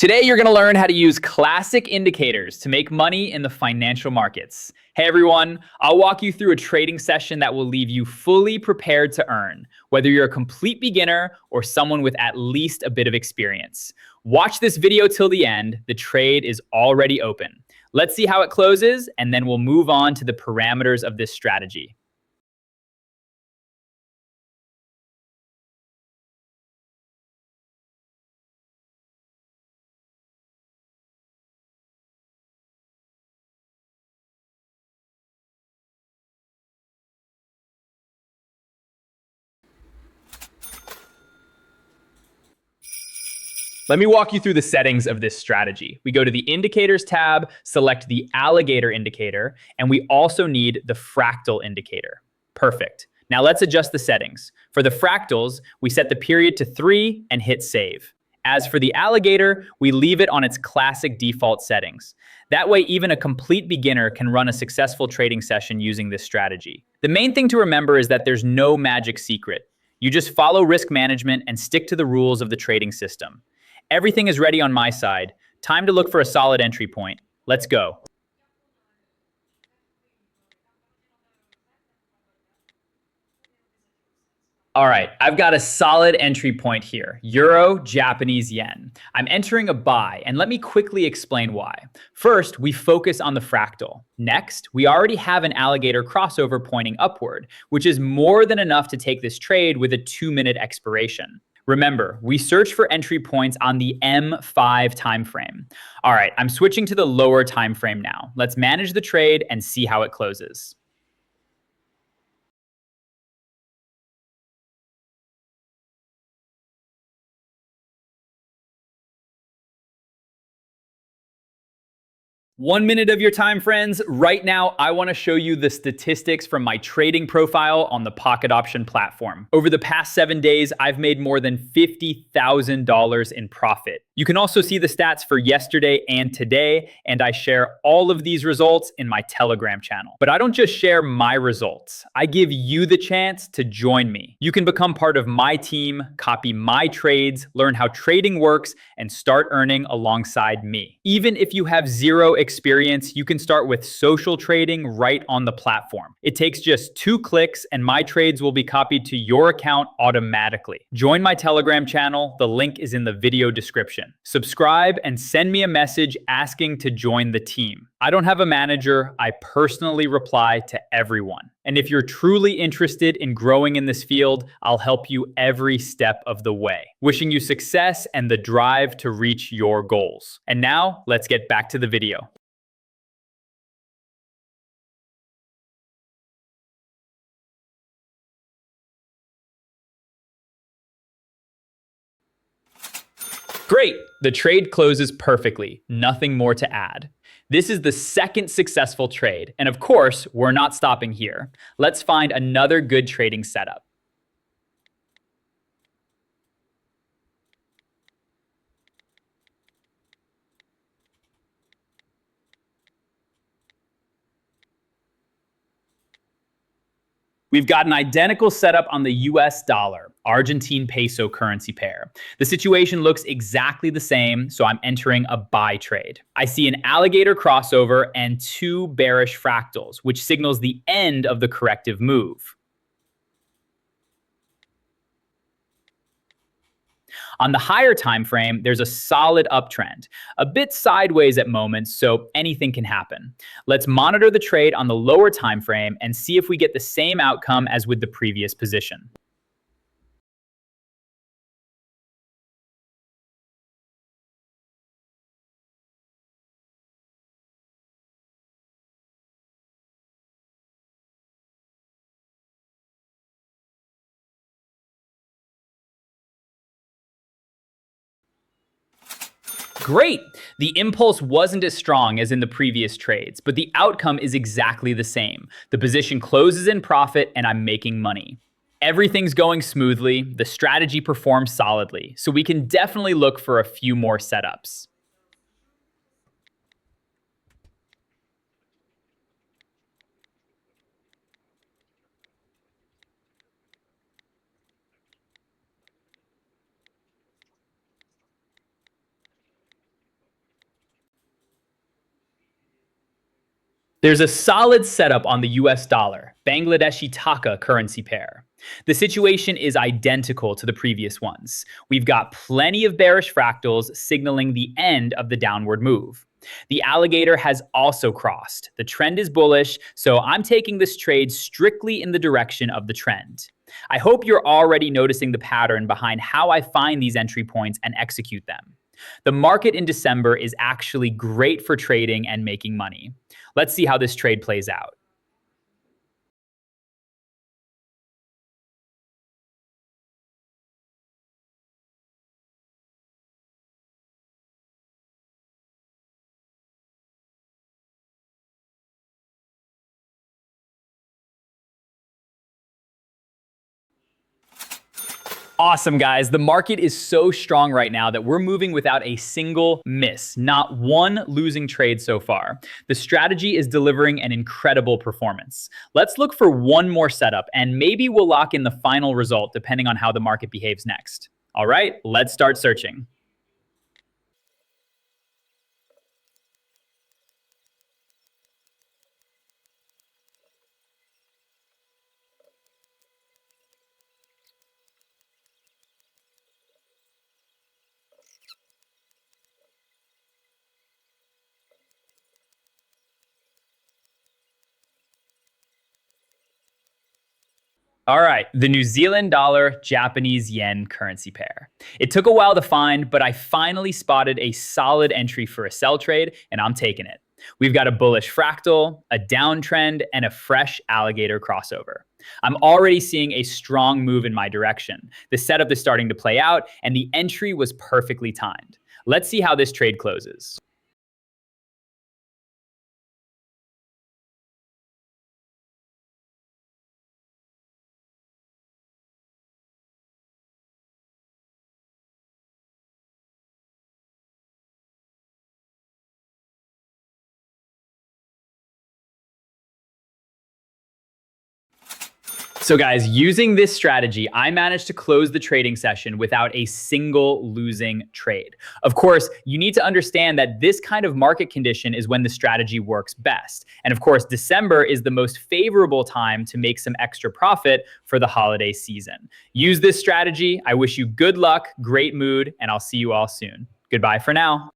Today, you're going to learn how to use classic indicators to make money in the financial markets. Hey everyone, I'll walk you through a trading session that will leave you fully prepared to earn, whether you're a complete beginner or someone with at least a bit of experience. Watch this video till the end. The trade is already open. Let's see how it closes, and then we'll move on to the parameters of this strategy. Let me walk you through the settings of this strategy. We go to the Indicators tab, select the Alligator indicator, and we also need the Fractal indicator. Perfect. Now let's adjust the settings. For the fractals, we set the period to 3 and hit Save. As for the Alligator, we leave it on its classic default settings. That way, even a complete beginner can run a successful trading session using this strategy. The main thing to remember is that there's no magic secret. You just follow risk management and stick to the rules of the trading system. Everything is ready on my side. Time to look for a solid entry point. Let's go. All right, I've got a solid entry point here, Euro Japanese yen. I'm entering a buy, and let me quickly explain why. First, we focus on the fractal. Next, we already have an alligator crossover pointing upward, which is more than enough to take this trade with a 2-minute expiration. Remember, we search for entry points on the M5 timeframe. All right, I'm switching to the lower timeframe now. Let's manage the trade and see how it closes. One minute of your time, friends. Right now, I want to show you the statistics from my trading profile on the Pocket Option platform. Over the past 7 days, I've made more than $50,000 in profit. You can also see the stats for yesterday and today, and I share all of these results in my Telegram channel. But I don't just share my results. I give you the chance to join me. You can become part of my team, copy my trades, learn how trading works, and start earning alongside me. Even if you have zero experience, you can start with social trading right on the platform. It takes just 2 clicks and my trades will be copied to your account automatically. Join my Telegram channel. The link is in the video description. Subscribe and send me a message asking to join the team. I don't have a manager. I personally reply to everyone. And if you're truly interested in growing in this field, I'll help you every step of the way. Wishing you success and the drive to reach your goals. And now, let's get back to the video. Great, the trade closes perfectly, nothing more to add. This is the second successful trade, and of course, we're not stopping here. Let's find another good trading setup. We've got an identical setup on the US dollar, Argentine peso currency pair. The situation looks exactly the same, so I'm entering a buy trade. I see an alligator crossover and 2 bearish fractals, which signals the end of the corrective move. On the higher time frame, there's a solid uptrend, a bit sideways at moments, so anything can happen. Let's monitor the trade on the lower time frame and see if we get the same outcome as with the previous position. Great! The impulse wasn't as strong as in the previous trades, but the outcome is exactly the same. The position closes in profit and I'm making money. Everything's going smoothly, the strategy performs solidly, so we can definitely look for a few more setups. There's a solid setup on the US dollar, Bangladeshi taka currency pair. The situation is identical to the previous ones. We've got plenty of bearish fractals signaling the end of the downward move. The alligator has also crossed. The trend is bullish, so I'm taking this trade strictly in the direction of the trend. I hope you're already noticing the pattern behind how I find these entry points and execute them. The market in December is actually great for trading and making money. Let's see how this trade plays out. Awesome, guys. The market is so strong right now that we're moving without a single miss, not one losing trade so far. The strategy is delivering an incredible performance. Let's look for one more setup, and maybe we'll lock in the final result depending on how the market behaves next. All right, let's start searching. All right, the New Zealand dollar Japanese yen currency pair. It took a while to find, but I finally spotted a solid entry for a sell trade, and I'm taking it. We've got a bullish fractal, a downtrend, and a fresh alligator crossover. I'm already seeing a strong move in my direction. The setup is starting to play out, and the entry was perfectly timed. Let's see how this trade closes. So guys, using this strategy, I managed to close the trading session without a single losing trade. Of course, you need to understand that this kind of market condition is when the strategy works best. And of course, December is the most favorable time to make some extra profit for the holiday season. Use this strategy. I wish you good luck, great mood, and I'll see you all soon. Goodbye for now.